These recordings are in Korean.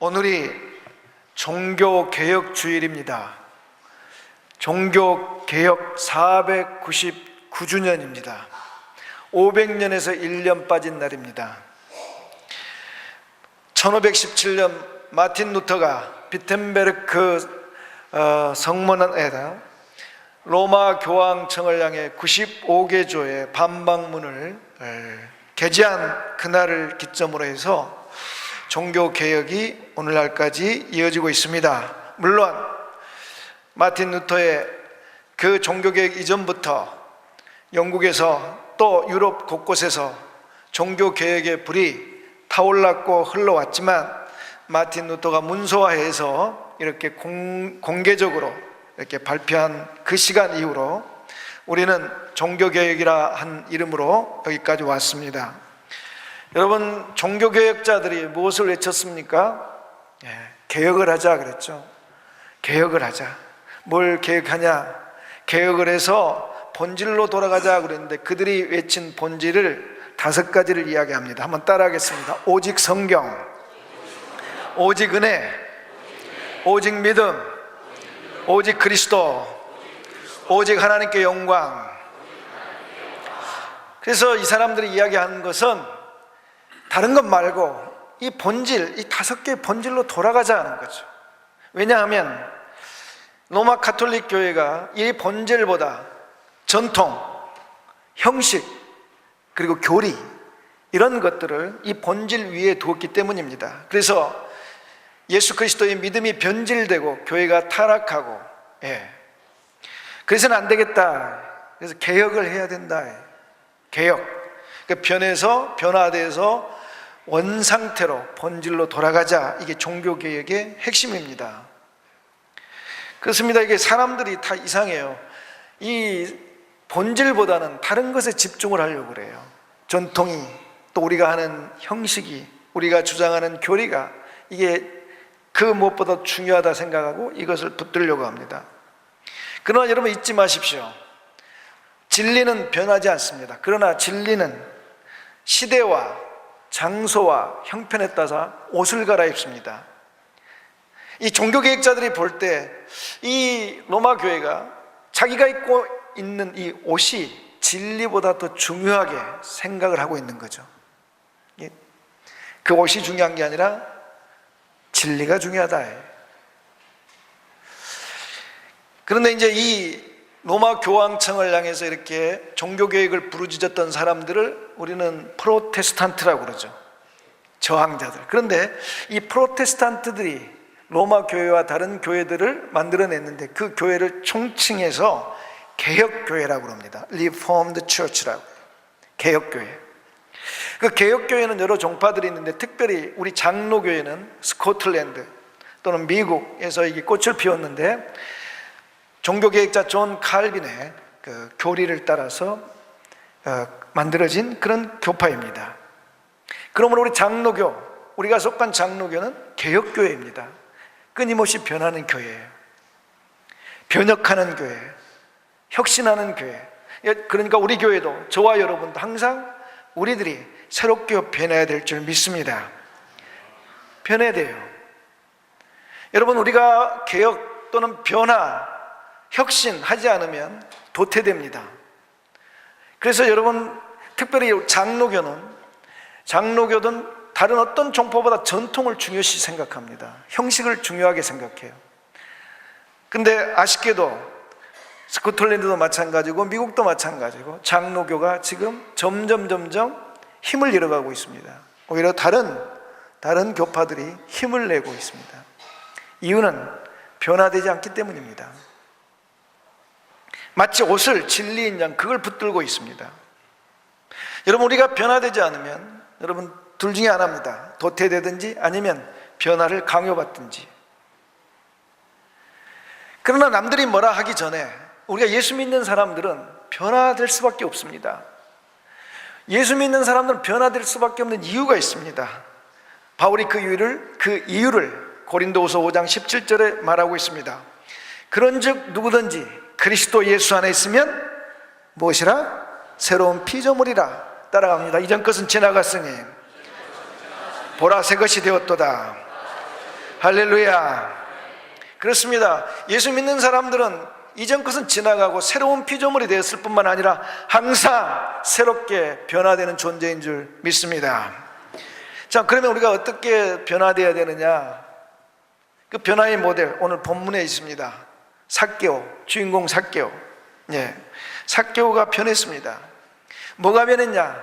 오늘이 종교개혁주일입니다. 종교개혁 499주년입니다. 500년에서 1년 빠진 날입니다. 1517년 마틴 루터가 비텐베르크 성문에다 로마 교황청을 향해 95개 조의 반박문을 게재한 그날을 기점으로 해서 종교개혁이 오늘날까지 이어지고 있습니다. 물론 마틴 루터의 그 종교개혁 이전부터 영국에서 또 유럽 곳곳에서 종교개혁의 불이 타올랐고 흘러왔지만 마틴 루터가 문서화해서 이렇게 공개적으로 이렇게 발표한 그 시간 이후로 우리는 종교개혁이라 한 이름으로 여기까지 왔습니다. 여러분, 종교개혁자들이 무엇을 외쳤습니까? 개혁을 하자 그랬죠. 개혁을 하자. 뭘 개혁하냐? 개혁을 해서 본질로 돌아가자 그랬는데 그들이 외친 본질을 5가지를 이야기합니다. 한번 따라하겠습니다. 오직 성경, 오직 은혜, 오직 믿음, 오직 그리스도, 오직 하나님께 영광. 그래서 이 사람들이 이야기하는 것은 다른 것 말고 이 본질, 이 5개의 본질로 돌아가자 하는 거죠. 왜냐하면 로마 가톨릭 교회가 이 본질보다 전통, 형식, 그리고 교리, 이런 것들을 이 본질 위에 두었기 때문입니다. 그래서 예수 그리스도의 믿음이 변질되고 교회가 타락하고, 그래서는 안 되겠다. 그래서 개혁을 해야 된다. 개혁. 변화돼서 원상태로 본질로 돌아가자. 이게 종교개혁의 핵심입니다. 그렇습니다. 이게 사람들이 다 이상해요. 이 본질보다는 다른 것에 집중을 하려고 그래요. 전통이, 또 우리가 하는 형식이, 우리가 주장하는 교리가 이게 그 무엇보다 중요하다 생각하고 이것을 붙들려고 합니다. 그러나 여러분 잊지 마십시오. 진리는 변하지 않습니다. 그러나 진리는 시대와 장소와 형편에 따라 옷을 갈아입습니다. 이 종교개혁자들이 볼 때 이 로마 교회가 자기가 입고 있는 이 옷이 진리보다 더 중요하게 생각을 하고 있는 거죠. 그 옷이 중요한 게 아니라 진리가 중요하다. 그런데 이제 이 로마 교황청을 향해서 이렇게 종교개혁을 부르짖었던 사람들을 우리는 프로테스탄트라고 그러죠. 저항자들. 그런데 이 프로테스탄트들이 로마 교회와 다른 교회들을 만들어냈는데 그 교회를 총칭해서 개혁교회라고 합니다. Reformed Church라고. 개혁교회. 그 개혁교회는 여러 종파들이 있는데 특별히 우리 장로교회는 스코틀랜드 또는 미국에서 이게 꽃을 피웠는데 종교개혁자 존 칼빈의 그 교리를 따라서 만들어진 그런 교파입니다. 그러므로 우리 장로교, 우리가 속한 장로교는 개혁교회입니다. 끊임없이 변하는 교회예요. 변혁하는 교회, 혁신하는 교회. 그러니까 우리 교회도, 저와 여러분도 항상 우리들이 새롭게 변해야 될 줄 믿습니다. 변해야 돼요. 여러분, 우리가 개혁 또는 변화, 혁신하지 않으면 도태됩니다. 그래서 여러분, 특별히 장로교든 다른 어떤 종파보다 전통을 중요시 생각합니다. 형식을 중요하게 생각해요. 근데 아쉽게도 스코틀랜드도 마찬가지고 미국도 마찬가지고 장로교가 지금 점점 힘을 잃어가고 있습니다. 오히려 다른 교파들이 힘을 내고 있습니다. 이유는 변화되지 않기 때문입니다. 마치 옷을 진리인 양 그걸 붙들고 있습니다. 여러분, 우리가 변화되지 않으면 여러분 둘 중에 하나입니다. 도태되든지 아니면 변화를 강요받든지. 그러나 남들이 뭐라 하기 전에 우리가 예수 믿는 사람들은 변화될 수밖에 없습니다. 예수 믿는 사람들은 변화될 수밖에 없는 이유가 있습니다. 바울이 그 이유를 고린도후서 5장 17절에 말하고 있습니다. 그런즉 누구든지 그리스도 예수 안에 있으면 무엇이라? 새로운 피조물이라. 따라갑니다. 이전 것은 지나갔으니 보라 새 것이 되었도다. 할렐루야. 그렇습니다. 예수 믿는 사람들은 이전 것은 지나가고 새로운 피조물이 되었을 뿐만 아니라 항상 새롭게 변화되는 존재인 줄 믿습니다. 자, 그러면 우리가 어떻게 변화되어야 되느냐? 그 변화의 모델 오늘 본문에 있습니다. 삭개오, 주인공 삭개오. 예, 삭개오가 변했습니다. 뭐가 변했냐?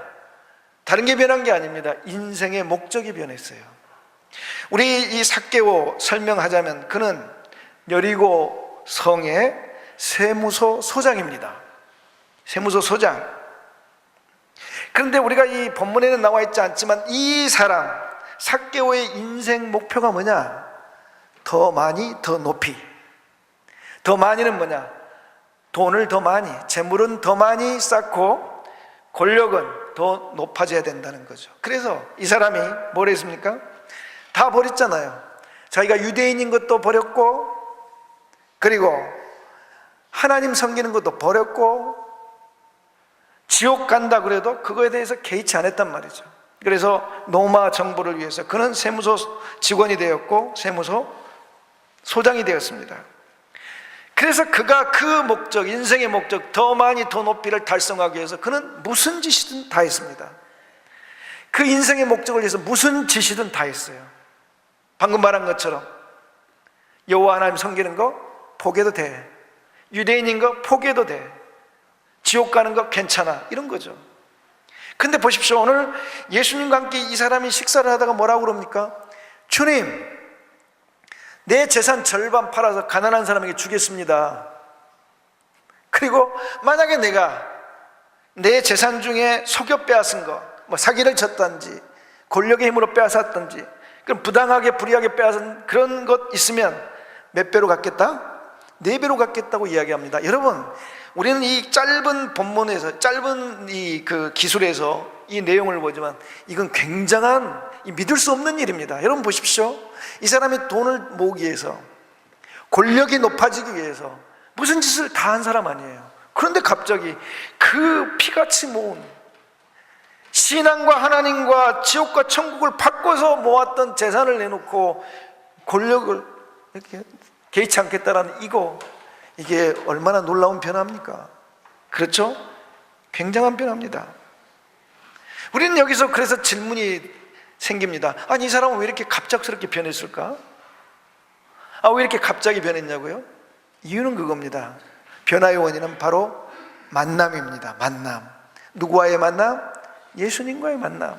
다른 게 변한 게 아닙니다. 인생의 목적이 변했어요. 우리 이 삭개오 설명하자면 그는 여리고 성의 세무소 소장입니다. 세무소 소장. 그런데 우리가 이 본문에는 나와 있지 않지만 이 사람 삭개오의 인생 목표가 뭐냐? 더 많이 더 높이. 더 많이는 뭐냐? 돈을 더 많이, 재물은 더 많이 쌓고 권력은 더 높아져야 된다는 거죠. 그래서 이 사람이 뭘 했습니까? 다 버렸잖아요. 자기가 유대인인 것도 버렸고, 그리고 하나님 섬기는 것도 버렸고, 지옥 간다 그래도 그거에 대해서 개의치 않았단 말이죠. 그래서 로마 정부를 위해서 그는 세무소 직원이 되었고 세무소 소장이 되었습니다. 그래서 그가 그 목적, 인생의 목적, 더 많이 더 높이를 달성하기 위해서 그는 무슨 짓이든 다 했습니다. 그 인생의 목적을 위해서 무슨 짓이든 다 했어요. 방금 말한 것처럼 여호와 하나님 섬기는 거 포기해도 돼. 유대인인 거 포기해도 돼. 지옥 가는 거 괜찮아. 이런 거죠. 근데 보십시오. 오늘 예수님과 함께 이 사람이 식사를 하다가 뭐라고 그럽니까? 주님, 내 재산 절반 팔아서 가난한 사람에게 주겠습니다. 그리고 만약에 내가 내 재산 중에 속여 빼앗은 거, 뭐 사기를 쳤든지 권력의 힘으로 빼앗았든지 그럼 부당하게 불이하게 빼앗은 그런 것 있으면 몇 배로 갚겠다? 4배로 갚겠다고 이야기합니다. 여러분, 우리는 이 짧은 본문에서, 짧은 이 그 기술에서 이 내용을 보지만 이건 굉장한 믿을 수 없는 일입니다. 여러분 보십시오. 이 사람이 돈을 모으기 위해서, 권력이 높아지기 위해서 무슨 짓을 다 한 사람 아니에요. 그런데 갑자기 그 피같이 모은 신앙과 하나님과 지옥과 천국을 바꿔서 모았던 재산을 내놓고 권력을 이렇게 개의치 않겠다라는 이게 얼마나 놀라운 변화입니까? 그렇죠? 굉장한 변화입니다. 우리는 여기서 그래서 질문이 생깁니다. 아니, 이 사람은 왜 이렇게 갑작스럽게 변했을까? 왜 이렇게 갑자기 변했냐고요? 이유는 그겁니다. 변화의 원인은 바로 만남입니다. 만남. 누구와의 만남? 예수님과의 만남.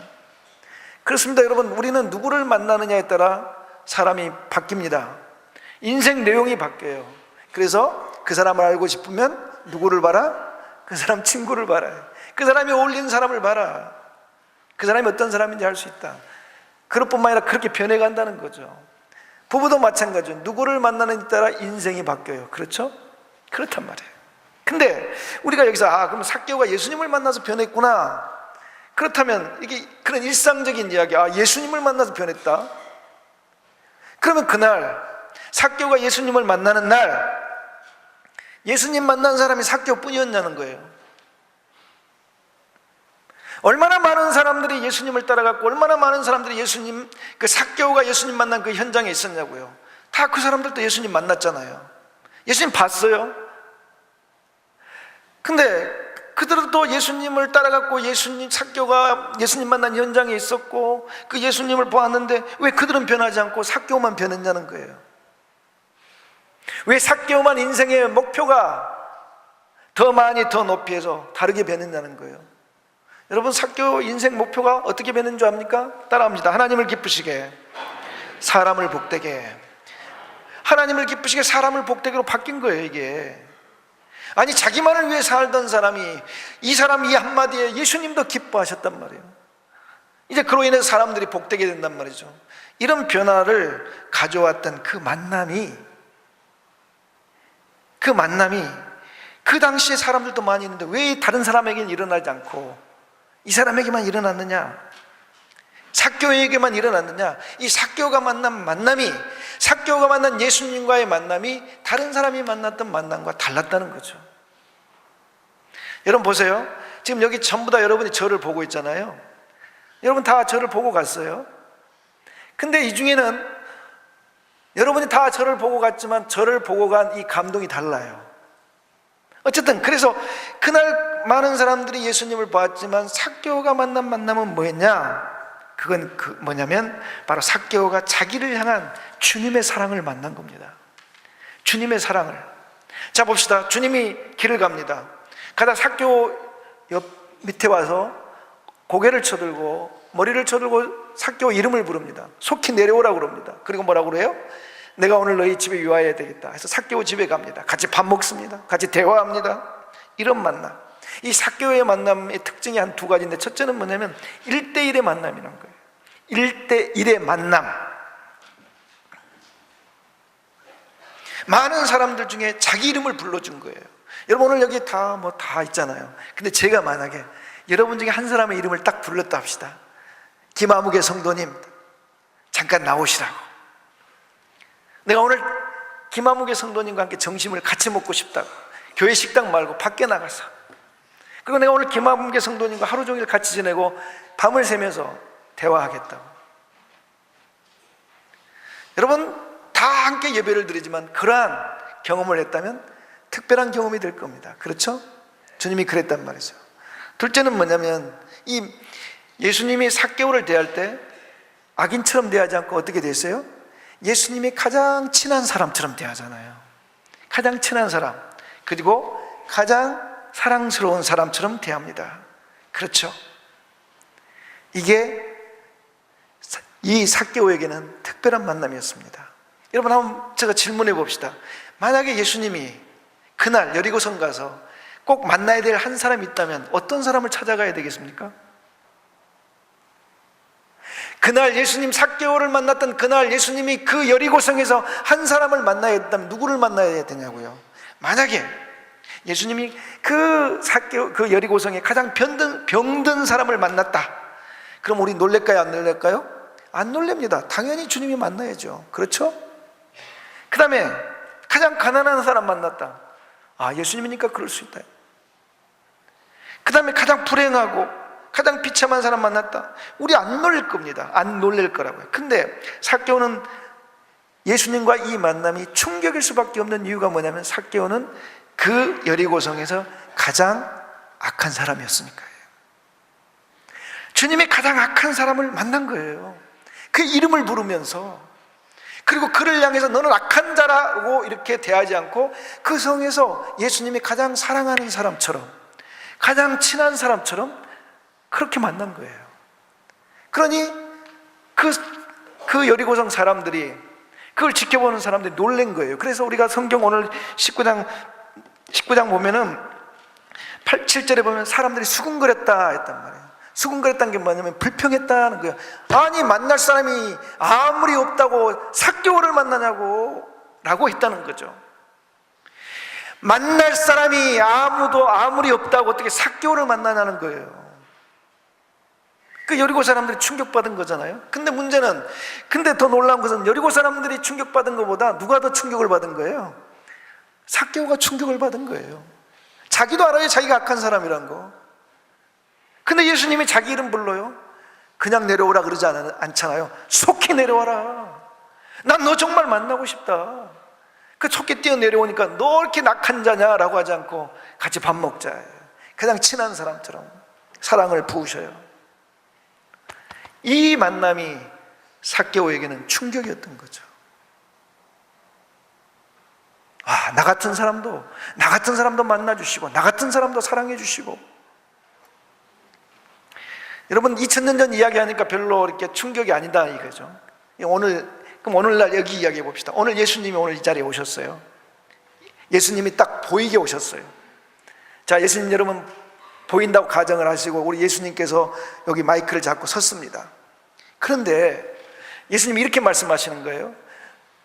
그렇습니다. 여러분, 우리는 누구를 만나느냐에 따라 사람이 바뀝니다. 인생 내용이 바뀌어요. 그래서 그 사람을 알고 싶으면 누구를 봐라? 그 사람 친구를 봐라. 그 사람이 어울리는 사람을 봐라. 그 사람이 어떤 사람인지 알 수 있다. 그것뿐만 아니라 그렇게 변해간다는 거죠. 부부도 마찬가지죠. 누구를 만나느냐에 따라 인생이 바뀌어요. 그렇죠? 그렇단 말이에요. 근데 우리가 여기서 그럼 삭개오가 예수님을 만나서 변했구나. 그렇다면 이게 그런 일상적인 이야기, 예수님을 만나서 변했다. 그러면 그날 삭개오가 예수님을 만나는 날 예수님 만난 사람이 삭개오뿐이었냐는 거예요. 얼마나 많은 사람들이 예수님을 따라갔고 얼마나 많은 사람들이 예수님, 그 삭개오가 예수님 만난 그 현장에 있었냐고요. 다 그 사람들도 예수님 만났잖아요. 예수님 봤어요. 근데 그들도 예수님을 따라갔고 삭개오가 예수님 만난 현장에 있었고 그 예수님을 보았는데 왜 그들은 변하지 않고 삭개오만 변했냐는 거예요. 왜 삭개오만 인생의 목표가 더 많이 더 높이에서 다르게 변했냐는 거예요. 여러분, 삭개오 인생 목표가 어떻게 변했는 줄 압니까? 따라합니다. 하나님을 기쁘시게, 사람을 복되게. 하나님을 기쁘시게, 사람을 복되게로 바뀐 거예요. 이게 아니, 자기만을 위해 살던 사람이 이 사람 이 한마디에 예수님도 기뻐하셨단 말이에요. 이제 그로 인해서 사람들이 복되게 된단 말이죠. 이런 변화를 가져왔던 그 만남이 그 당시에 사람들도 많이 있는데 왜 다른 사람에게는 일어나지 않고 이 사람에게만 일어났느냐? 삭개오에게만 일어났느냐? 이 삭개오가 삭개오가 만난 예수님과의 만남이 다른 사람이 만났던 만남과 달랐다는 거죠. 여러분 보세요. 지금 여기 전부 다 여러분이 저를 보고 있잖아요. 여러분 다 저를 보고 갔어요. 근데 이 중에는 여러분이 다 저를 보고 갔지만 저를 보고 간 이 감동이 달라요. 어쨌든 그래서 그날 많은 사람들이 예수님을 보았지만 삭개오가 만난 만남은 뭐였냐? 그건 뭐냐면 바로 삭개오가 자기를 향한 주님의 사랑을 만난 겁니다. 주님의 사랑을. 자, 봅시다. 주님이 길을 갑니다. 가다 삭개오 옆 밑에 와서 고개를 쳐들고 머리를 쳐들고 삭개오 이름을 부릅니다. 속히 내려오라고 그럽니다. 그리고 뭐라고 그래요? 내가 오늘 너희 집에 유하여야 되겠다 해서 삭개오 집에 갑니다. 같이 밥 먹습니다. 같이 대화합니다. 이런 만남. 이 삭개오의 만남의 특징이 한 두 가지인데, 첫째는 뭐냐면 1대1의 만남이라는 거예요. 1대1의 만남. 많은 사람들 중에 자기 이름을 불러준 거예요. 여러분 오늘 여기 다 있잖아요. 근데 제가 만약에 여러분 중에 한 사람의 이름을 딱 불렀다 합시다. 김아무개 성도님 잠깐 나오시라고. 내가 오늘 김아무개 성도님과 함께 점심을 같이 먹고 싶다고, 교회 식당 말고 밖에 나가서, 그리고 내가 오늘 김아무개 성도님과 하루 종일 같이 지내고 밤을 새면서 대화하겠다고. 여러분 다 함께 예배를 드리지만 그러한 경험을 했다면 특별한 경험이 될 겁니다. 그렇죠? 주님이 그랬단 말이죠. 둘째는 뭐냐면 이 예수님이 삭개오를 대할 때 악인처럼 대하지 않고 어떻게 됐어요? 예수님이 가장 친한 사람처럼 대하잖아요. 가장 친한 사람, 그리고 가장 사랑스러운 사람처럼 대합니다. 그렇죠? 이게 이 삭개오에게는 특별한 만남이었습니다. 여러분 한번 제가 질문해 봅시다. 만약에 예수님이 그날 여리고성 가서 꼭 만나야 될 한 사람이 있다면 어떤 사람을 찾아가야 되겠습니까? 그날 예수님 삭개오를 만났던 그날 예수님이 그 여리고성에서 한 사람을 만나야 했다면 누구를 만나야 되냐고요. 만약에 예수님이 그 여리고성에 가장 병든 사람을 만났다, 그럼 우리 놀랄까요? 안 놀랄까요? 안 놀랍니다. 당연히 주님이 만나야죠. 그렇죠? 그 다음에 가장 가난한 사람 만났다. 아, 예수님이니까 그럴 수 있다. 그 다음에 가장 불행하고 가장 비참한 사람 만났다. 우리 안 놀랄 겁니다. 안 놀랄 거라고요. 근데 삭개오는 예수님과 이 만남이 충격일 수밖에 없는 이유가 뭐냐면 삭개오는 그 여리고성에서 가장 악한 사람이었으니까요. 주님이 가장 악한 사람을 만난 거예요. 그 이름을 부르면서, 그리고 그를 향해서 너는 악한 자라고 이렇게 대하지 않고 그 성에서 예수님이 가장 사랑하는 사람처럼, 가장 친한 사람처럼 그렇게 만난 거예요. 그러니 그 여리고성 사람들이, 그걸 지켜보는 사람들이 놀란 거예요. 그래서 우리가 성경 오늘 19장 보면은 7절에 보면 사람들이 수군거렸다 했단 말이에요. 수군거렸다는 게 뭐냐면 불평했다는 거예요. 아니 만날 사람이 아무리 없다고 삭개오를 만나냐고 라고 했다는 거죠. 만날 사람이 아무리 없다고 어떻게 삭개오를 만나냐는 거예요. 그 여리고 사람들이 충격받은 거잖아요. 근데 더 놀라운 것은 여리고 사람들이 충격받은 것보다 누가 더 충격을 받은 거예요? 삭개오가 충격을 받은 거예요. 자기도 알아요, 자기가 악한 사람이란 거. 근데 예수님이 자기 이름 불러요. 그냥 내려오라 그러지 않잖아요. 속히 내려와라. 난 너 정말 만나고 싶다. 그 속히 뛰어 내려오니까 너 이렇게 악한 자냐라고 하지 않고 같이 밥 먹자. 그냥 친한 사람처럼 사랑을 부으셔요. 이 만남이 삭개오에게는 충격이었던 거죠. 아, 나 같은 사람도 만나주시고, 나 같은 사람도 사랑해주시고. 여러분 2000년 전 이야기하니까 별로 이렇게 충격이 아니다 이거죠. 그럼 오늘날 여기 이야기해 봅시다. 오늘 예수님이 오늘 이 자리에 오셨어요. 예수님이 딱 보이게 오셨어요. 자, 예수님 여러분 보인다고 가정을 하시고 우리 예수님께서 여기 마이크를 잡고 섰습니다. 그런데 예수님이 이렇게 말씀하시는 거예요.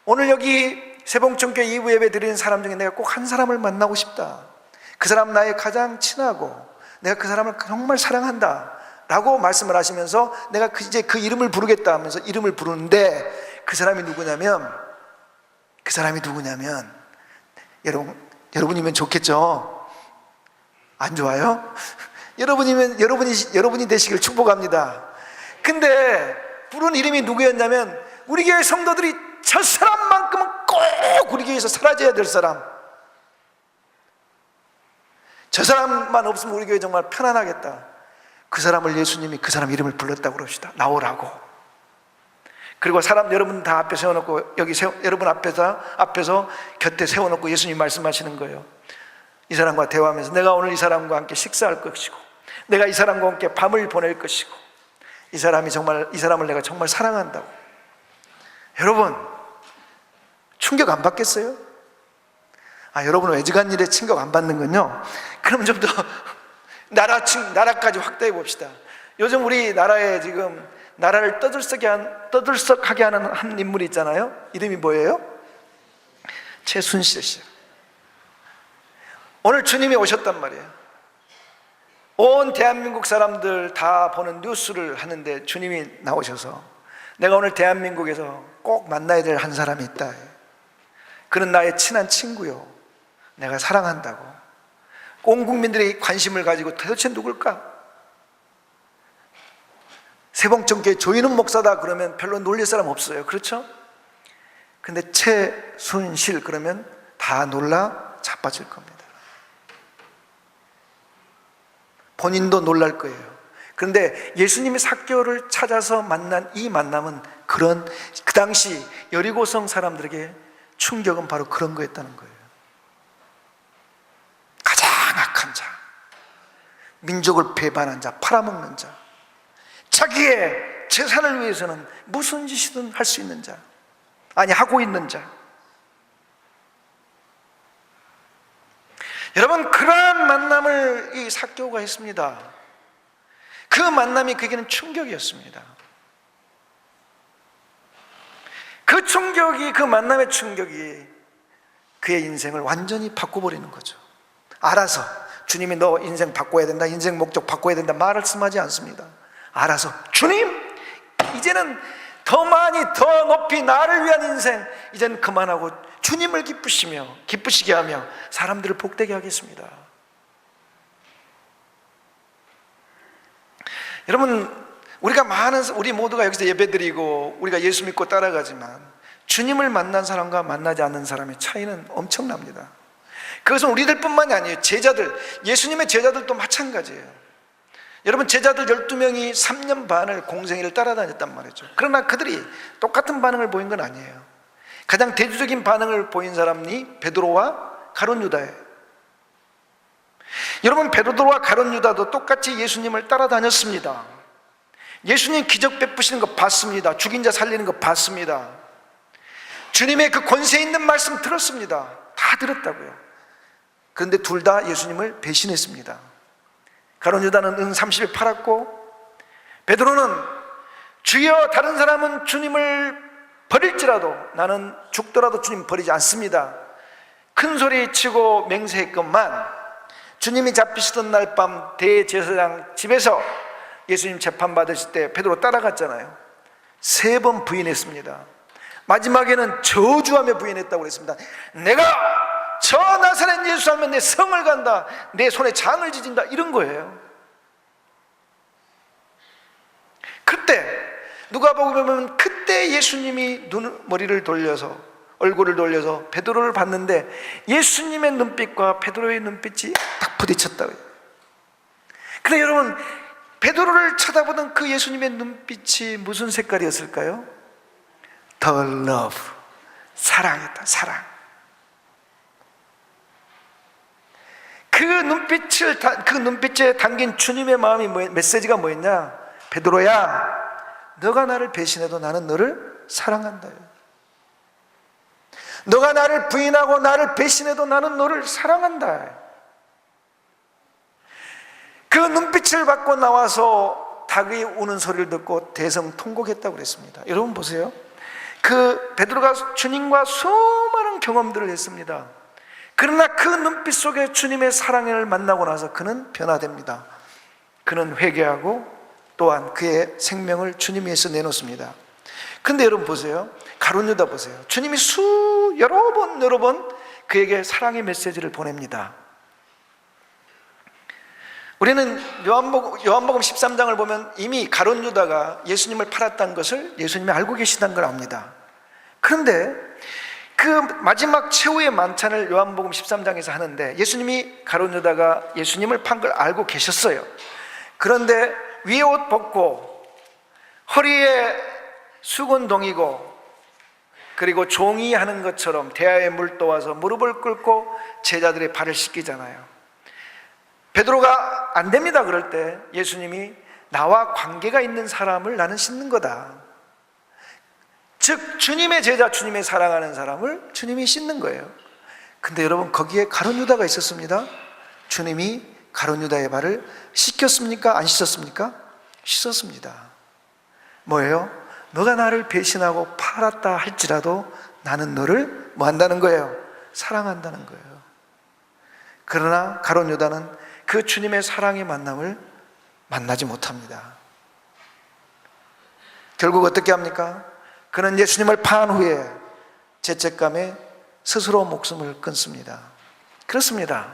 오늘 여기 세봉천교회 2부 예배 드리는 사람 중에 내가 꼭 한 사람을 만나고 싶다. 그 사람 나의 가장 친하고 내가 그 사람을 정말 사랑한다 라고 말씀을 하시면서 내가 이제 그 이름을 부르겠다 하면서 이름을 부르는데 그 사람이 누구냐면 여러분이면 좋겠죠? 안 좋아요? 여러분이 되시길 축복합니다. 근데 부른 이름이 누구였냐면 우리 교회 성도들이 저 사람만큼은 꼭 우리 교회에서 사라져야 될 사람, 저 사람만 없으면 우리 교회 정말 편안하겠다. 그 사람을 예수님이 그 사람 이름을 불렀다고 그럽시다. 나오라고. 그리고 사람 여러분 다 앞에 세워놓고 여러분 앞에서 곁에 세워놓고 예수님 말씀하시는 거예요. 이 사람과 대화하면서 내가 오늘 이 사람과 함께 식사할 것이고, 내가 이 사람과 함께 밤을 보낼 것이고, 이 사람을 내가 정말 사랑한다고. 여러분 충격 안 받겠어요? 여러분 외지간 일에 충격 안 받는군요. 그럼 좀 더 나라까지 확대해 봅시다. 요즘 우리나라에 지금 나라를 떠들썩하게 하는 한 인물이 있잖아요. 이름이 뭐예요? 최순실 씨. 오늘 주님이 오셨단 말이에요. 온 대한민국 사람들 다 보는 뉴스를 하는데 주님이 나오셔서 내가 오늘 대한민국에서 꼭 만나야 될 한 사람이 있다. 그는 나의 친한 친구요, 내가 사랑한다고. 온 국민들이 관심을 가지고 도대체 누굴까? 세봉천교회 조인훈 목사다 그러면 별로 놀릴 사람 없어요. 그렇죠? 근데 최순실 그러면 다 놀라 자빠질 겁니다. 본인도 놀랄 거예요. 그런데 예수님의 사교를 찾아서 만난 이 만남은 그 당시 여리고성 사람들에게 충격은 바로 그런 거였다는 거예요. 가장 악한 자, 민족을 배반한 자, 팔아먹는 자, 자기의 재산을 위해서는 무슨 짓이든 할 수 있는 자, 하고 있는 자. 여러분 그러한 만남을 이 사교가 했습니다. 그 만남이 그에게는 충격이었습니다. 그 만남의 충격이 그의 인생을 완전히 바꿔버리는 거죠. 알아서 주님이 너 인생 바꿔야 된다, 인생 목적 바꿔야 된다 말씀하지 않습니다. 알아서 주님 이제는 더 많이 더 높이 나를 위한 인생 이제는 그만하고 주님을 기쁘시게 하며 사람들을 복되게 하겠습니다. 여러분 우리 모두가 여기서 예배드리고 우리가 예수 믿고 따라가지만 주님을 만난 사람과 만나지 않는 사람의 차이는 엄청납니다. 그것은 우리들 뿐만이 아니에요. 예수님의 제자들도 마찬가지예요. 여러분 제자들 12명이 3년 반을 공생애를 따라다녔단 말이죠. 그러나 그들이 똑같은 반응을 보인 건 아니에요. 가장 대조적인 반응을 보인 사람이 베드로와 가룟 유다예요. 여러분 베드로와 가룟 유다도 똑같이 예수님을 따라다녔습니다. 예수님 기적 베푸시는 거 봤습니다. 죽인 자 살리는 거 봤습니다. 주님의 그 권세 있는 말씀 들었습니다. 다 들었다고요. 그런데 둘 다 예수님을 배신했습니다. 가룟 유다는 은 30에 팔았고, 베드로는 주여 다른 사람은 주님을 버릴지라도 나는 죽더라도 주님 버리지 않습니다. 큰 소리 치고 맹세했건만 주님이 잡히시던 날 밤 대제사장 집에서 예수님 재판받으실 때 베드로 따라갔잖아요. 3번 부인했습니다. 마지막에는 저주하며 부인했다고 그랬습니다. 내가 저 나사렛 예수 하면 내 성을 간다, 내 손에 장을 지진다, 이런 거예요. 그때 누가복음에 보면 그때 예수님이 얼굴을 돌려서 베드로를 봤는데 예수님의 눈빛과 베드로의 눈빛이 딱 부딪혔다고요. 그런데 여러분 베드로를 쳐다보던 그 예수님의 눈빛이 무슨 색깔이었을까요? The love, 사랑이었다. 사랑. 그 눈빛에 담긴 주님의 마음이 메시지가 뭐였냐? 베드로야, 너가 나를 배신해도 나는 너를 사랑한다. 너가 나를 부인하고 나를 배신해도 나는 너를 사랑한다. 그 눈빛을 받고 나와서 닭이 우는 소리를 듣고 대성통곡했다고 그랬습니다. 여러분 보세요. 그 베드로가 주님과 수많은 경험들을 했습니다. 그러나 그 눈빛 속에 주님의 사랑을 만나고 나서 그는 변화됩니다. 그는 회개하고 또한 그의 생명을 주님 위해서 내놓습니다. 근데 여러분 보세요. 가룟 유다 보세요. 주님이 여러 번 그에게 사랑의 메시지를 보냅니다. 우리는 요한복음 13장을 보면 이미 가룟 유다가 예수님을 팔았다는 것을 예수님이 알고 계시다는 걸 압니다. 그런데 그 마지막 최후의 만찬을 요한복음 13장에서 하는데 예수님이 가룟 유다가 예수님을 판 걸 알고 계셨어요. 그런데 위에 옷 벗고 허리에 수건 동이고 그리고 종이 하는 것처럼 대야에 물 떠와서 무릎을 꿇고 제자들의 발을 씻기잖아요. 베드로가 안 됩니다 그럴 때 예수님이 나와 관계가 있는 사람을 나는 씻는 거다. 즉 주님의 제자, 주님의 사랑하는 사람을 주님이 씻는 거예요. 근데 여러분 거기에 가룟 유다가 있었습니다. 주님이 가룟 유다의 발을 씻겼습니까? 안 씻었습니까? 씻었습니다. 뭐예요? 너가 나를 배신하고 팔았다 할지라도 나는 너를 뭐 한다는 거예요? 사랑한다는 거예요. 그러나 가룟 유다는 그 주님의 사랑의 만남을 만나지 못합니다. 결국 어떻게 합니까? 그는 예수님을 판 후에 죄책감에 스스로 목숨을 끊습니다. 그렇습니다.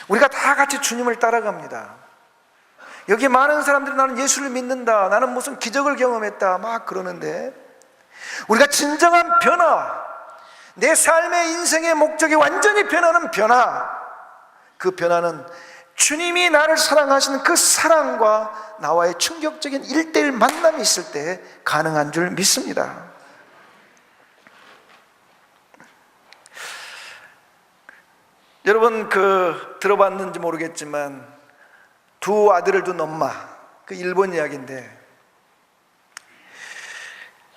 우리가 다 같이 주님을 따라갑니다. 여기 많은 사람들이 나는 예수를 믿는다, 나는 무슨 기적을 경험했다 막 그러는데 우리가 진정한 변화, 내 삶의 인생의 목적이 완전히 변하는 변화, 그 변화는 주님이 나를 사랑하시는 그 사랑과 나와의 충격적인 1:1 만남이 있을 때 가능한 줄 믿습니다. 여러분 들어봤는지 모르겠지만 두 아들을 둔 엄마, 그 일본 이야기인데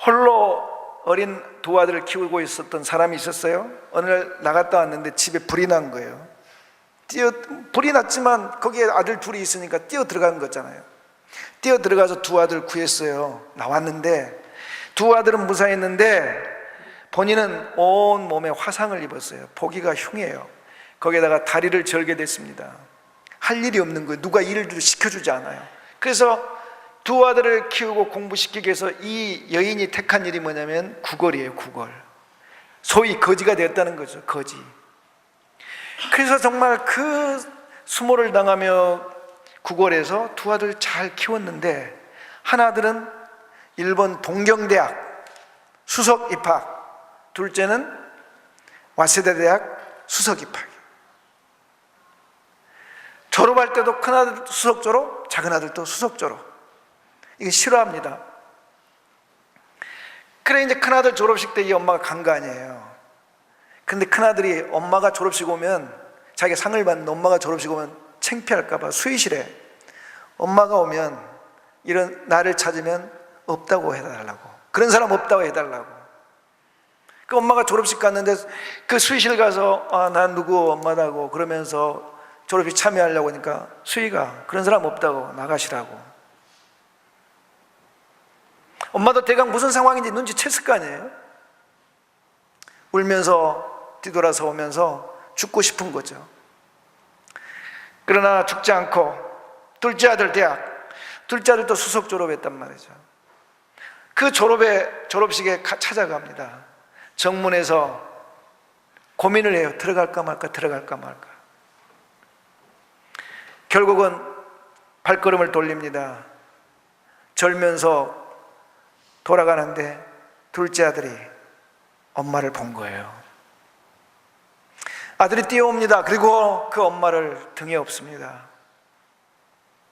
홀로 어린 두 아들을 키우고 있었던 사람이 있었어요. 어느 날 나갔다 왔는데 집에 불이 난 거예요. 불이 났지만 거기에 아들 둘이 있으니까 뛰어 들어간 거잖아요. 뛰어 들어가서 두 아들 구했어요. 나왔는데 두 아들은 무사했는데 본인은 온 몸에 화상을 입었어요. 보기가 흉해요. 거기에다가 다리를 절게 됐습니다. 할 일이 없는 거예요. 누가 일을 시켜주지 않아요. 그래서 두 아들을 키우고 공부시키기 위해서 이 여인이 택한 일이 뭐냐면 구걸이에요. 구걸. 소위 거지가 되었다는 거죠. 거지. 그래서 정말 그 수모를 당하며 구걸해서 두 아들 잘 키웠는데 한 아들은 일본 동경대학 수석 입학, 둘째는 와세다 대학 수석 입학. 졸업할 때도 큰아들 수석 졸업, 작은아들도 수석 졸업. 이거 싫어합니다. 그래 이제 큰아들 졸업식 때 이 엄마가 간 거 아니에요. 근데 큰아들이 엄마가 졸업식 오면, 자기가 상을 받는 엄마가 졸업식 오면 창피할까 봐 수의실에 엄마가 오면 이런 나를 찾으면 없다고 해달라고, 그런 사람 없다고 해달라고. 그 엄마가 졸업식 갔는데 그 수의실 가서 난 누구 엄마다고 그러면서 졸업식 참여하려고 하니까 수의가 그런 사람 없다고 나가시라고. 엄마도 대강 무슨 상황인지 눈치챘을 거 아니에요. 울면서 뒤돌아서 오면서 죽고 싶은 거죠. 그러나 죽지 않고 둘째 아들 대학, 둘째 아들도 수석 졸업했단 말이죠. 그 졸업식에 찾아갑니다. 정문에서 고민을 해요. 들어갈까 말까, 들어갈까 말까. 결국은 발걸음을 돌립니다. 절면서 돌아가는데 둘째 아들이 엄마를 본 거예요. 아들이 뛰어옵니다. 그리고 그 엄마를 등에 업습니다.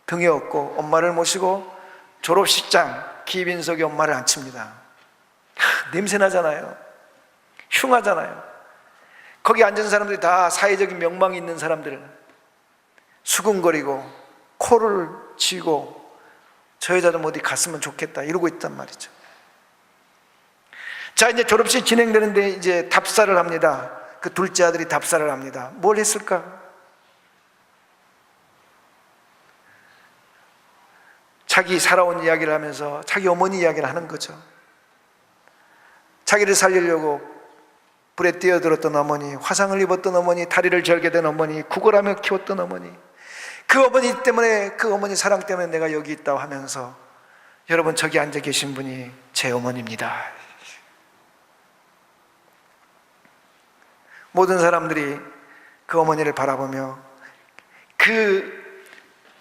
등에 업고 엄마를 모시고 졸업식장 기빈석에 엄마를 앉힙니다. 냄새 나잖아요. 흉하잖아요. 거기 앉은 사람들이 다 사회적인 명망이 있는 사람들, 수근거리고 코를 쥐고 저 여자도 어디 갔으면 좋겠다 이러고 있단 말이죠. 자, 이제 졸업식 진행되는데 이제 답사를 합니다. 그 둘째 아들이 답사를 합니다. 뭘 했을까? 자기 살아온 이야기를 하면서 자기 어머니 이야기를 하는 거죠. 자기를 살리려고 불에 뛰어들었던 어머니, 화상을 입었던 어머니, 다리를 절게 된 어머니, 구걸하며 키웠던 어머니, 그 어머니 때문에, 그 어머니 사랑 때문에 내가 여기 있다고 하면서, 여러분 저기 앉아 계신 분이 제 어머니입니다. 모든 사람들이 그 어머니를 바라보며 그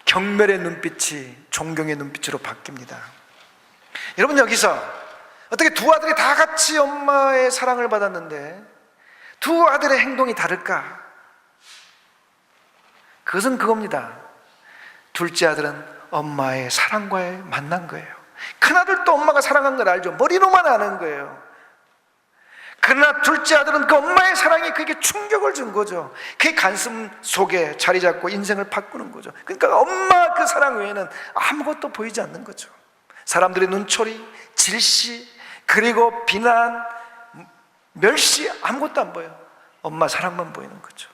경멸의 눈빛이 존경의 눈빛으로 바뀝니다. 여러분 여기서 어떻게 두 아들이 다 같이 엄마의 사랑을 받았는데 두 아들의 행동이 다를까? 그것은 그겁니다. 둘째 아들은 엄마의 사랑과의 만난 거예요. 큰아들도 엄마가 사랑한 걸 알죠. 머리로만 아는 거예요. 그러나 둘째 아들은 그 엄마의 사랑이 그에게 충격을 준 거죠. 그의 가슴 속에 자리 잡고 인생을 바꾸는 거죠. 그러니까 엄마 그 사랑 외에는 아무것도 보이지 않는 거죠. 사람들의 눈초리, 질시, 그리고 비난, 멸시, 아무것도 안 보여요. 엄마 사랑만 보이는 거죠.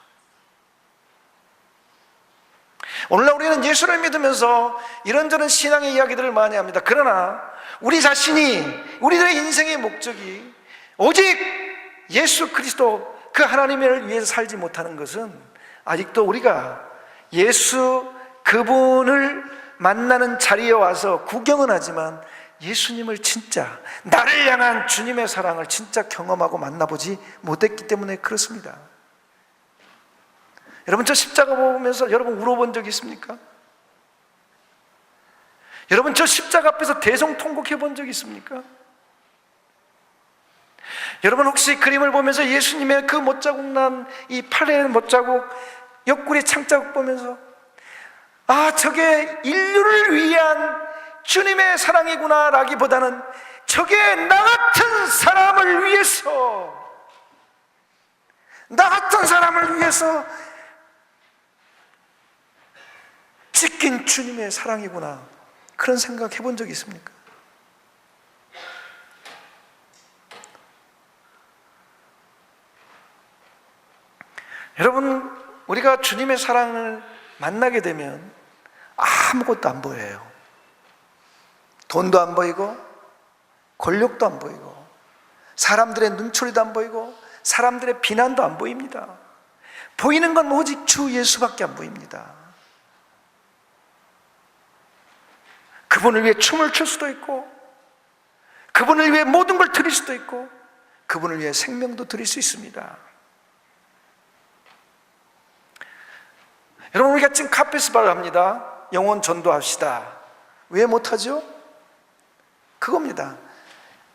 오늘날 우리는 예수를 믿으면서 이런저런 신앙의 이야기들을 많이 합니다. 그러나 우리 자신이, 우리들의 인생의 목적이 오직 예수 그리스도 그 하나님을 위해서 살지 못하는 것은 아직도 우리가 예수 그분을 만나는 자리에 와서 구경은 하지만 예수님을 진짜, 나를 향한 주님의 사랑을 진짜 경험하고 만나보지 못했기 때문에 그렇습니다. 여러분, 저 십자가 보면서 여러분 울어본 적 있습니까? 여러분, 저 십자가 앞에서 대성통곡해 본 적 있습니까? 여러분, 혹시 그림을 보면서 예수님의 그 못자국 난 이 팔의 못자국, 옆구리 창자국 보면서 아, 저게 인류를 위한 주님의 사랑이구나 라기보다는 저게 나 같은 사람을 위해서, 나 같은 사람을 위해서 지킨 주님의 사랑이구나, 그런 생각 해본 적이 있습니까? 여러분, 우리가 주님의 사랑을 만나게 되면 아무것도 안 보여요. 돈도 안 보이고 권력도 안 보이고 사람들의 눈초리도 안 보이고 사람들의 비난도 안 보입니다. 보이는 건 오직 주 예수밖에 안 보입니다. 그분을 위해 춤을 출 수도 있고, 그분을 위해 모든 걸 드릴 수도 있고, 그분을 위해 생명도 드릴 수 있습니다. 여러분, 우리가 지금 카페스바를 합니다. 영혼 전도합시다. 왜 못하죠? 그겁니다.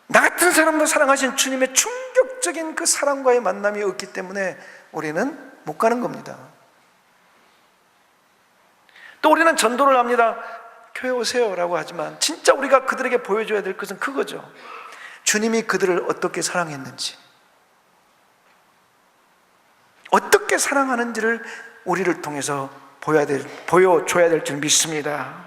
나 같은 사람도 사랑하신 주님의 충격적인 그 사랑과의 만남이 없기 때문에 우리는 못 가는 겁니다. 또 우리는 전도를 합니다. 교회 오세요 라고 하지만 진짜 우리가 그들에게 보여줘야 될 것은 그거죠. 주님이 그들을 어떻게 사랑했는지, 어떻게 사랑하는지를 우리를 통해서 보여줘야 될 줄 믿습니다.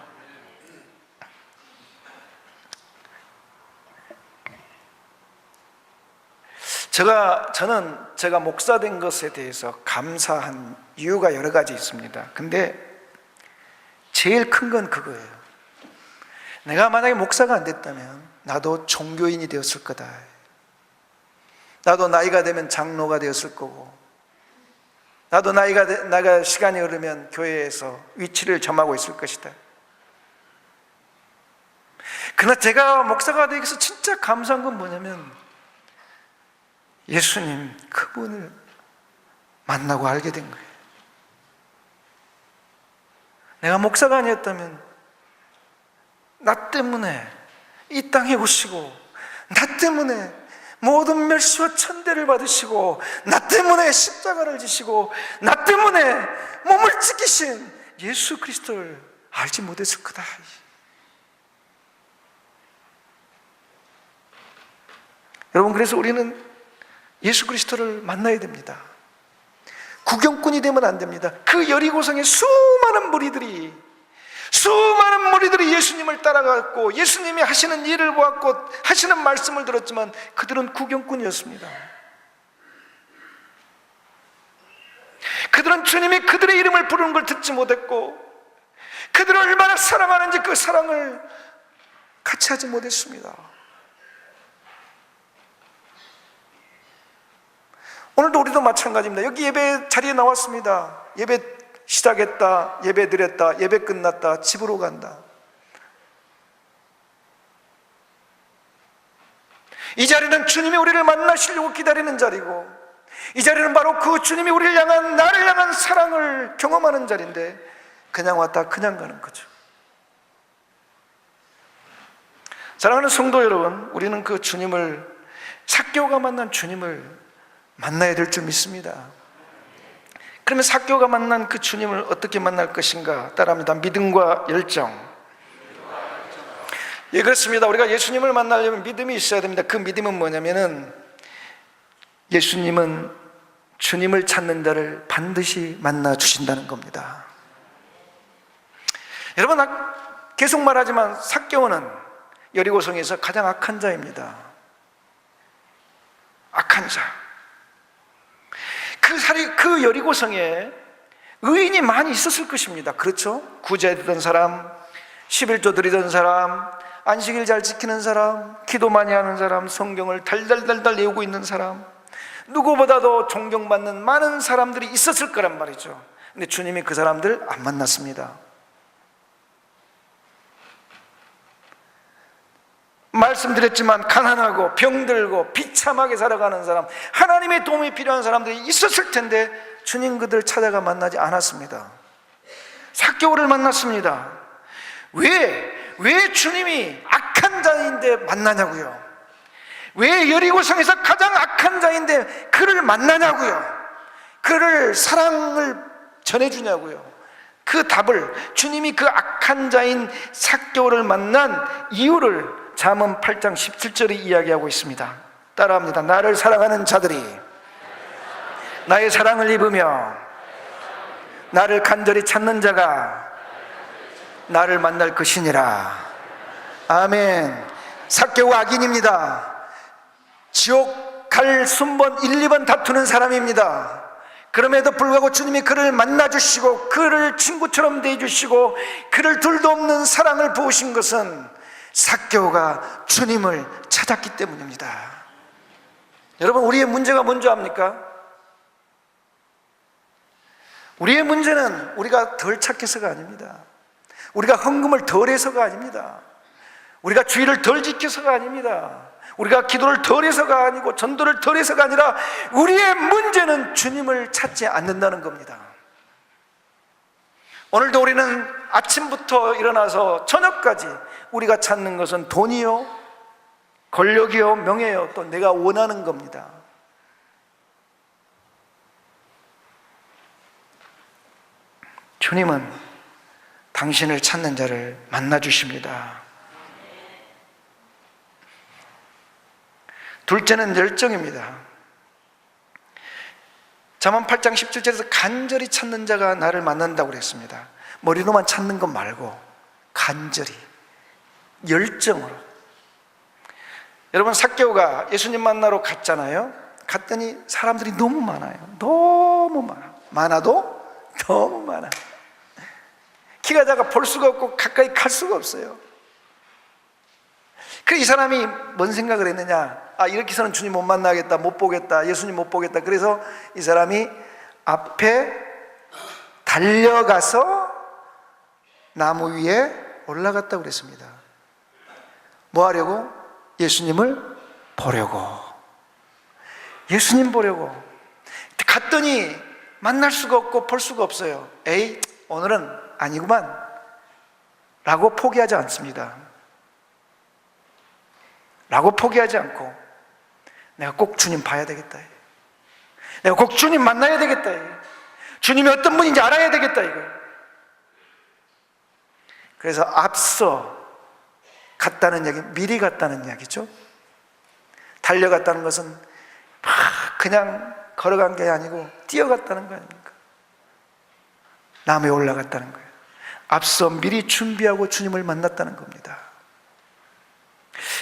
저는 제가 목사된 것에 대해서 감사한 이유가 여러 가지 있습니다. 근데 제일 큰 건 그거예요. 내가 만약에 목사가 안 됐다면 나도 종교인이 되었을 거다. 나도 나이가 되면 장로가 되었을 거고, 나도 나가 시간이 흐르면 교회에서 위치를 점하고 있을 것이다. 그러나 제가 목사가 되기 위해서 진짜 감사한 건 뭐냐면 예수님 그분을 만나고 알게 된 거예요. 내가 목사가 아니었다면 나 때문에 이 땅에 오시고, 나 때문에 모든 멸시와 천대를 받으시고, 나 때문에 십자가를 지시고, 나 때문에 몸을 찢기신 예수 그리스도를 알지 못했을 거다. 여러분, 그래서 우리는 예수 그리스도를 만나야 됩니다. 구경꾼이 되면 안 됩니다. 그 여리고성의 수많은 무리들이 예수님을 따라갔고 예수님이 하시는 일을 보았고 하시는 말씀을 들었지만 그들은 구경꾼이었습니다. 그들은 주님이 그들의 이름을 부르는 걸 듣지 못했고, 그들을 얼마나 사랑하는지 그 사랑을 같이 하지 못했습니다. 오늘도 우리도 마찬가지입니다. 여기 예배 자리에 나왔습니다. 예배 시작했다, 예배 드렸다, 예배 끝났다, 집으로 간다. 이 자리는 주님이 우리를 만나시려고 기다리는 자리고, 이 자리는 바로 그 주님이 우리를 향한, 나를 향한 사랑을 경험하는 자리인데 그냥 왔다 그냥 가는 거죠. 사랑하는 성도 여러분, 우리는 그 주님을, 삭개오가 만난 주님을 만나야 될 줄 믿습니다. 그러면 삭개오가 만난 그 주님을 어떻게 만날 것인가? 따라합니다. 믿음과 열정. 예, 그렇습니다. 우리가 예수님을 만나려면 믿음이 있어야 됩니다. 그 믿음은 뭐냐면은, 예수님은 주님을 찾는 자를 반드시 만나 주신다는 겁니다. 여러분, 계속 말하지만 삭개오는 여리고성에서 가장 악한 자입니다. 악한 자. 그 여리고성에 의인이 많이 있었을 것입니다. 그렇죠? 구제되던 사람, 11조 드리던 사람, 안식일 잘 지키는 사람, 기도 많이 하는 사람, 성경을 달달달달 외우고 있는 사람, 누구보다도 존경받는 많은 사람들이 있었을 거란 말이죠. 근데 주님이 그 사람들 안 만났습니다. 말씀드렸지만 가난하고 병들고 비참하게 살아가는 사람, 하나님의 도움이 필요한 사람들이 있었을 텐데 주님 그들 찾아가 만나지 않았습니다. 삭개오를 만났습니다. 왜 주님이 악한 자인데 만나냐고요? 왜 여리고성에서 가장 악한 자인데 그를 만나냐고요? 그를 사랑을 전해주냐고요? 그 답을, 주님이 그 악한 자인 삭개오를 만난 이유를 잠언 8장 17절이 이야기하고 있습니다. 따라합니다. 나를 사랑하는 자들이 나의 사랑을 입으며 나를 간절히 찾는 자가 나를 만날 것이니라. 아멘. 삭개오 악인입니다. 지옥 갈 순번 1, 2번 다투는 사람입니다. 그럼에도 불구하고 주님이 그를 만나주시고 그를 친구처럼 대해주시고 그를 둘도 없는 사랑을 부으신 것은 삭개오가 주님을 찾았기 때문입니다. 여러분, 우리의 문제가 뭔지 압니까? 우리의 문제는 우리가 덜 착해서가 아닙니다. 우리가 헌금을 덜 해서가 아닙니다. 우리가 주의를 덜 지켜서가 아닙니다. 우리가 기도를 덜 해서가 아니고 전도를 덜 해서가 아니라 우리의 문제는 주님을 찾지 않는다는 겁니다. 오늘도 우리는 아침부터 일어나서 저녁까지 우리가 찾는 것은 돈이요, 권력이요, 명예요, 또 내가 원하는 겁니다. 주님은 당신을 찾는 자를 만나주십니다. 둘째는 열정입니다. 잠언 8장 17절에서 간절히 찾는 자가 나를 만난다고 그랬습니다. 머리로만 찾는 것 말고 간절히, 열정으로. 여러분, 삭개오가 예수님 만나러 갔잖아요. 갔더니 사람들이 너무 많아요. 너무 많아. 많아도 너무 많아. 키가 작아 볼 수가 없고 가까이 갈 수가 없어요. 그래서 이 사람이 뭔 생각을 했느냐? 이렇게 해서는 주님 못 만나겠다, 못 보겠다, 예수님 못 보겠다. 그래서 이 사람이 앞에 달려가서 나무 위에 올라갔다고 그랬습니다. 뭐 하려고? 예수님을 보려고. 예수님 보려고. 갔더니 만날 수가 없고 볼 수가 없어요. 에이, 오늘은 아니구만 라고 포기하지 않습니다. 라고 포기하지 않고 내가 꼭 주님 봐야 되겠다, 내가 꼭 주님 만나야 되겠다, 주님이 어떤 분인지 알아야 되겠다, 이거. 그래서 앞서 갔다는 얘기, 미리 갔다는 이야기죠. 달려갔다는 것은 막 그냥 걸어간 게 아니고 뛰어갔다는 거 아닙니까? 나무에 올라갔다는 거예요. 앞서 미리 준비하고 주님을 만났다는 겁니다.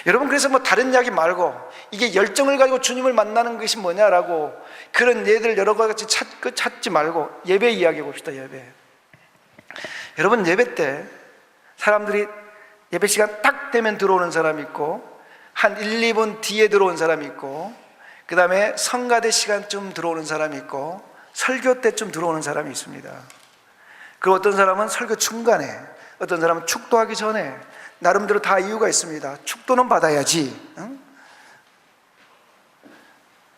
여러분, 그래서 뭐 다른 이야기 말고 이게 열정을 가지고 주님을 만나는 것이 뭐냐라고 그런 예들 여러 가지 찾지 말고 예배 이야기해 봅시다. 예배. 여러분, 예배 때 사람들이 예배 시간 딱 되면 들어오는 사람이 있고 한 1, 2분 뒤에 들어온 사람이 있고 그 다음에 성가대 시간쯤 들어오는 사람이 있고 설교 때쯤 들어오는 사람이 있습니다. 그리고 어떤 사람은 설교 중간에, 어떤 사람은 축도하기 전에, 나름대로 다 이유가 있습니다. 축도는 받아야지. 응?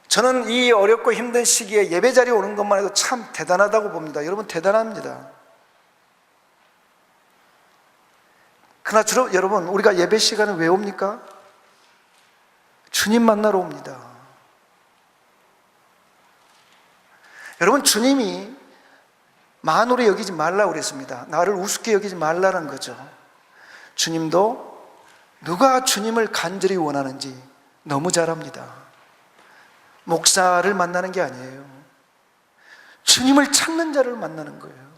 저는 이 어렵고 힘든 시기에 예배 자리에 오는 것만 해도 참 대단하다고 봅니다. 여러분, 대단합니다. 그러나 여러분, 우리가 예배 시간은 왜 옵니까? 주님 만나러 옵니다. 여러분, 주님이 만으로 여기지 말라고 그랬습니다. 나를 우습게 여기지 말라는 거죠. 주님도 누가 주님을 간절히 원하는지 너무 잘 압니다. 목사를 만나는 게 아니에요. 주님을 찾는 자를 만나는 거예요.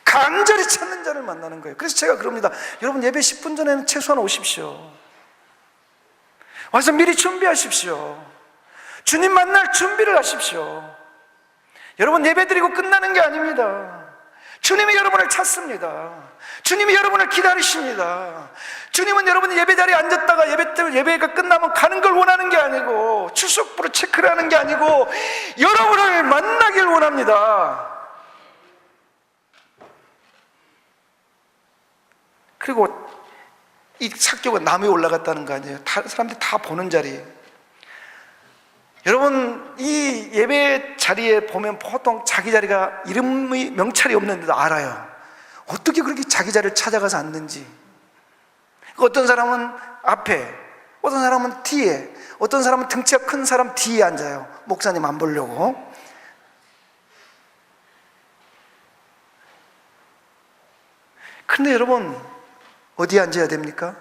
간절히 찾는 자를 만나는 거예요. 그래서 제가 그럽니다. 여러분, 예배 10분 전에는 최소한 오십시오. 와서 미리 준비하십시오. 주님 만날 준비를 하십시오. 여러분, 예배드리고 끝나는 게 아닙니다. 주님이 여러분을 찾습니다. 주님이 여러분을 기다리십니다. 주님은 여러분이 예배 자리에 앉았다가 예배가 끝나면 가는 걸 원하는 게 아니고, 출석부를 체크를 하는 게 아니고, 여러분을 만나길 원합니다. 그리고 이 사교가 남에 올라갔다는 거 아니에요. 사람들이 다 보는 자리. 여러분, 이 예배 자리에 보면 보통 자기 자리가 이름의 명찰이 없는데도 알아요. 어떻게 그렇게 자기 자리를 찾아가서 앉는지. 어떤 사람은 앞에, 어떤 사람은 뒤에, 어떤 사람은 등치가 큰 사람 뒤에 앉아요. 목사님 안 보려고. 그런데 여러분, 어디에 앉아야 됩니까?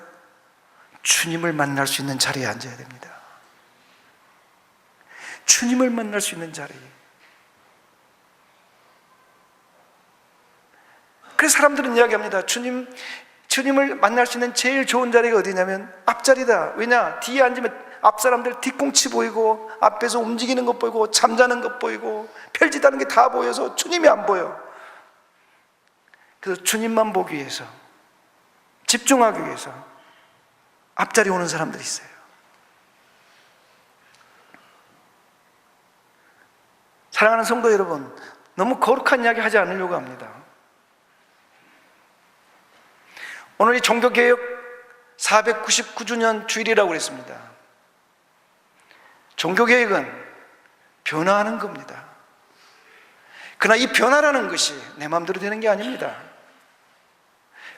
주님을 만날 수 있는 자리에 앉아야 됩니다. 주님을 만날 수 있는 자리. 그래서 사람들은 이야기합니다. 주님을 만날 수 있는 제일 좋은 자리가 어디냐면 앞자리다. 왜냐? 뒤에 앉으면 앞 사람들 뒤꿈치 보이고, 앞에서 움직이는 것 보이고, 잠자는 것 보이고, 펼짓하는 게 다 보여서 주님이 안 보여. 그래서 주님만 보기 위해서, 집중하기 위해서 앞자리 오는 사람들이 있어요. 사랑하는 성도 여러분, 너무 거룩한 이야기 하지 않으려고 합니다. 오늘이 종교개혁 499주년 주일이라고 그랬습니다. 종교개혁은 변화하는 겁니다. 그러나 이 변화라는 것이 내 마음대로 되는 게 아닙니다.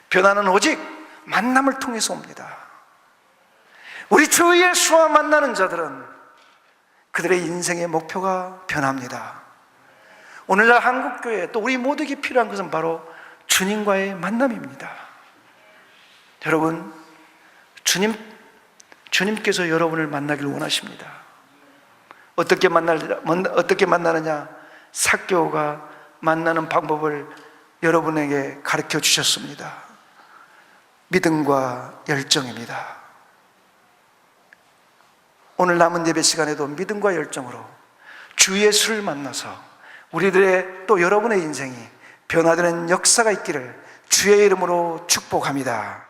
변화는 오직 만남을 통해서 옵니다. 우리 주 예수와 만나는 자들은 그들의 인생의 목표가 변합니다. 오늘날 한국교회, 또 우리 모두에게 필요한 것은 바로 주님과의 만남입니다. 여러분, 주님께서 여러분을 만나길 원하십니다. 어떻게 만나느냐? 사개오가 만나는 방법을 여러분에게 가르쳐 주셨습니다. 믿음과 열정입니다. 오늘 남은 예배 시간에도 믿음과 열정으로 주 예수를 만나서 우리들의, 또 여러분의 인생이 변화되는 역사가 있기를 주의 이름으로 축복합니다.